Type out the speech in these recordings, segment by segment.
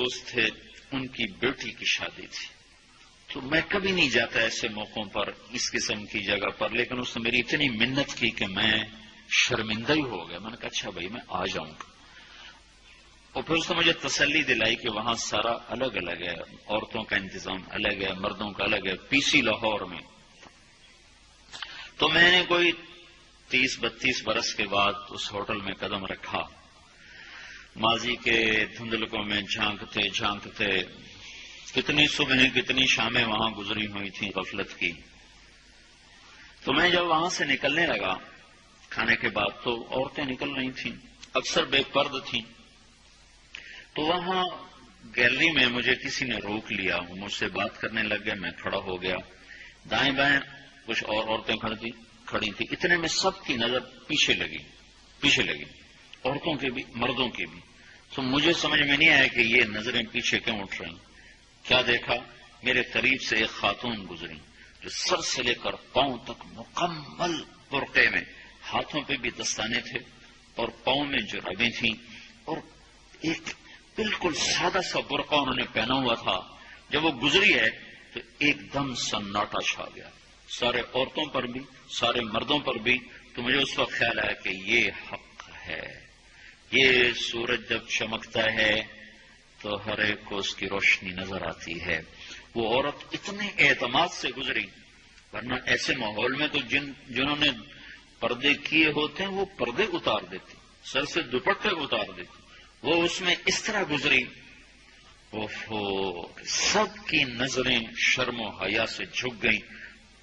دوست تھے، ان کی بیٹی کی شادی تھی، تو میں کبھی نہیں جاتا ایسے موقعوں پر اس قسم کی جگہ پر، لیکن اس نے میری اتنی منت کی کہ میں شرمندہ ہی ہو گیا. میں نے کہا اچھا بھائی میں آ جاؤں گا. اور پھر اس نے مجھے تسلی دلائی کہ وہاں سارا الگ الگ ہے، عورتوں کا انتظام الگ ہے، مردوں کا الگ ہے، PC لاہور میں. تو میں نے کوئی 30-32 برس کے بعد اس ہوٹل میں قدم رکھا. ماضی کے دھندلکوں میں جھانکتے جھانکتے کتنی صبحیں کتنی شامیں وہاں گزری ہوئی تھیں غفلت کی. تو میں جب وہاں سے نکلنے لگا کھانے کے بعد تو عورتیں نکل رہی تھیں، اکثر بے پرد تھیں. تو وہاں گیلری میں مجھے کسی نے روک لیا، وہ مجھ سے بات کرنے لگ گئے. میں کھڑا ہو گیا. دائیں بائیں کچھ اور عورتیں کھڑی تھیں. اتنے میں سب کی نظر پیچھے لگی، عورتوں کے بھی مردوں کے بھی. تو مجھے سمجھ میں نہیں آیا کہ یہ نظریں پیچھے کیوں اٹھ رہی. کیا دیکھا، میرے قریب سے ایک خاتون گزری جو سر سے لے کر پاؤں تک مکمل برقعے میں، ہاتھوں پہ بھی دستانے تھے اور پاؤں میں جرابیں تھیں، اور ایک بالکل سادہ سا برقع انہوں نے پہنا ہوا تھا. جب وہ گزری ہے تو ایک دم سناٹا چھا گیا، سارے عورتوں پر بھی سارے مردوں پر بھی. تو مجھے اس وقت خیال آیا کہ یہ حق ہے. یہ سورج جب چمکتا ہے تو ہر ایک کو اس کی روشنی نظر آتی ہے. وہ عورت اتنے اعتماد سے گزری، ورنہ ایسے ماحول میں تو جنہوں نے پردے کیے ہوتے ہیں وہ پردے اتار دیتے، سر سے دوپٹے اتار دیتے. وہ اس میں اس طرح گزری، سب کی نظریں شرم و حیا سے جھک گئیں.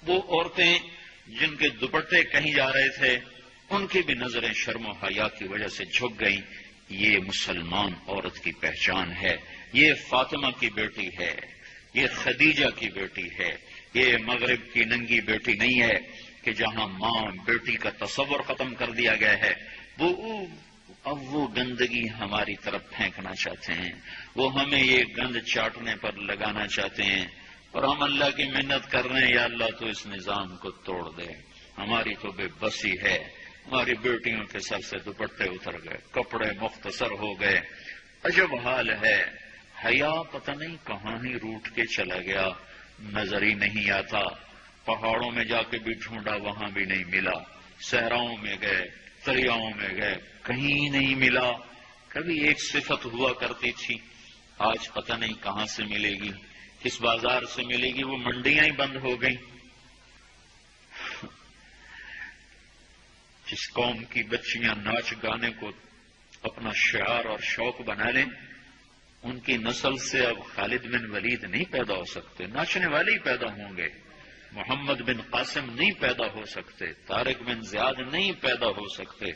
وہ عورتیں جن کے دوپٹے کہیں جا رہے تھے ان کی بھی نظریں شرم و حیا کی وجہ سے جھک گئیں. یہ مسلمان عورت کی پہچان ہے. یہ فاطمہ کی بیٹی ہے، یہ خدیجہ کی بیٹی ہے. یہ مغرب کی ننگی بیٹی نہیں ہے کہ جہاں ماں بیٹی کا تصور ختم کر دیا گیا ہے. اب وہ گندگی ہماری طرف پھینکنا چاہتے ہیں، وہ ہمیں یہ گند چاٹنے پر لگانا چاہتے ہیں، اور ہم اللہ کی منت کر رہے ہیں یا اللہ تو اس نظام کو توڑ دے. ہماری تو بے بسی ہے. ہماری بیٹیوں کے سر سے دوپٹے اتر گئے، کپڑے مختصر ہو گئے. عجب حال ہے. حیا پتہ نہیں کہاں ہی روٹ کے چلا گیا، نظر ہی نہیں آتا. پہاڑوں میں جا کے بھی ڈھونڈا، وہاں بھی نہیں ملا. صحراؤں میں گئے، دریاؤں میں گئے، کہیں نہیں ملا. کبھی ایک صفت ہوا کرتی تھی، آج پتہ نہیں کہاں سے ملے گی، کس بازار سے ملے گی. وہ منڈیاں ہی بند ہو گئیں. جس قوم کی بچیاں ناچ گانے کو اپنا شعار اور شوق بنا لیں، ان کی نسل سے اب خالد بن ولید نہیں پیدا ہو سکتے، ناچنے والے ہی پیدا ہوں گے. محمد بن قاسم نہیں پیدا ہو سکتے، طارق بن زیاد نہیں پیدا ہو سکتے.